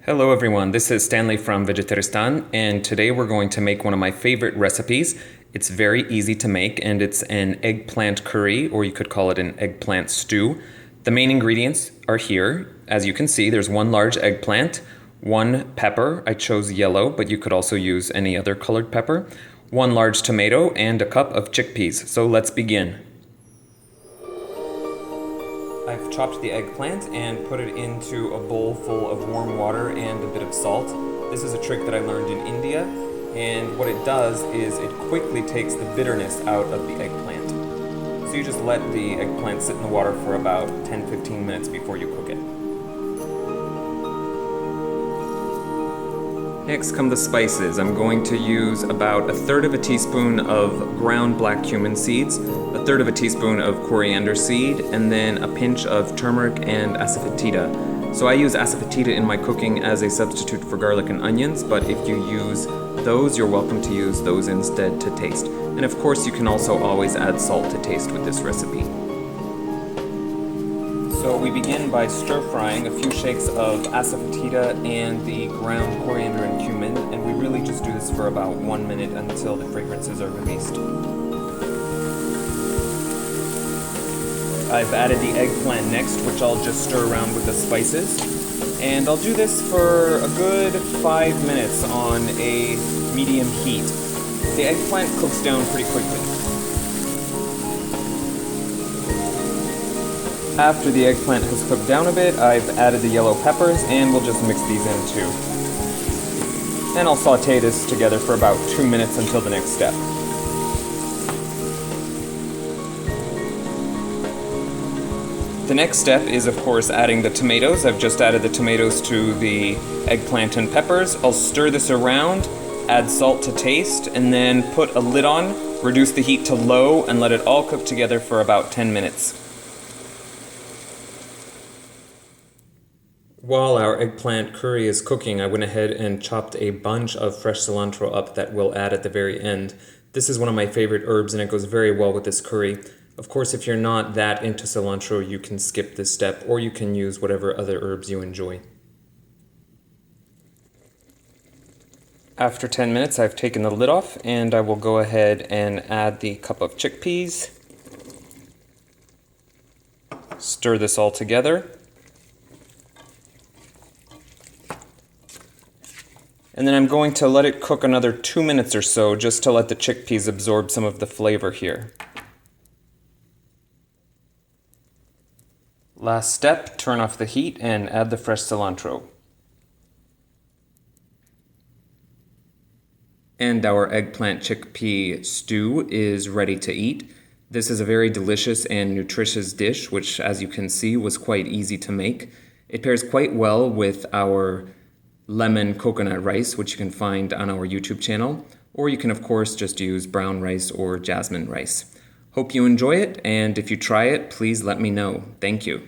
Hello everyone, this is Stanley from Vegetaristan, and today we're going to make one of my favorite recipes. It's very easy to make, and it's an eggplant curry, or you could call it an eggplant stew. The main ingredients are here. As you can see, there's one large eggplant, one pepper, I chose yellow, but you could also use any other colored pepper, one large tomato, and a cup of chickpeas. So let's begin. I've chopped the eggplant and put it into a bowl full of warm water and a bit of salt. This is a trick that I learned in India, and what it does is it quickly takes the bitterness out of the eggplant. So you just let the eggplant sit in the water for about 10-15 minutes before you cook it. Next come the spices. I'm going to use about 1/3 teaspoon of ground black cumin seeds, 1/3 teaspoon of coriander seed, and then a pinch of turmeric and asafetida. So I use asafetida in my cooking as a substitute for garlic and onions, but if you use those, you're welcome to use those instead to taste. And of course, you can also always add salt to taste with this recipe. So we begin by stir-frying a few shakes of asafetida and the ground coriander and cumin, and we really just do this for about 1 minute until the fragrances are released. I've added the eggplant next, which I'll just stir around with the spices. And I'll do this for a good 5 minutes on a medium heat. The eggplant cooks down pretty quickly. After the eggplant has cooked down a bit, I've added the yellow peppers, and we'll just mix these in too. And I'll sauté this together for about 2 minutes until the next step. The next step is, of course, adding the tomatoes. I've just added the tomatoes to the eggplant and peppers. I'll stir this around, add salt to taste, and then put a lid on, reduce the heat to low, and let it all cook together for about 10 minutes. While our eggplant curry is cooking, I went ahead and chopped a bunch of fresh cilantro up that we'll add at the very end. This is one of my favorite herbs, and it goes very well with this curry. Of course, if you're not that into cilantro, you can skip this step, or you can use whatever other herbs you enjoy. After 10 minutes, I've taken the lid off, and I will go ahead and add the cup of chickpeas. Stir this all together. And then I'm going to let it cook another 2 minutes or so, just to let the chickpeas absorb some of the flavor here. Last step, turn off the heat and add the fresh cilantro. And our eggplant chickpea stew is ready to eat. This is a very delicious and nutritious dish, which, as you can see, was quite easy to make. It pairs quite well with our lemon coconut rice, which you can find on our YouTube channel, or you can of course just use brown rice or jasmine rice. Hope you enjoy it, and if you try it, please let me know. Thank you.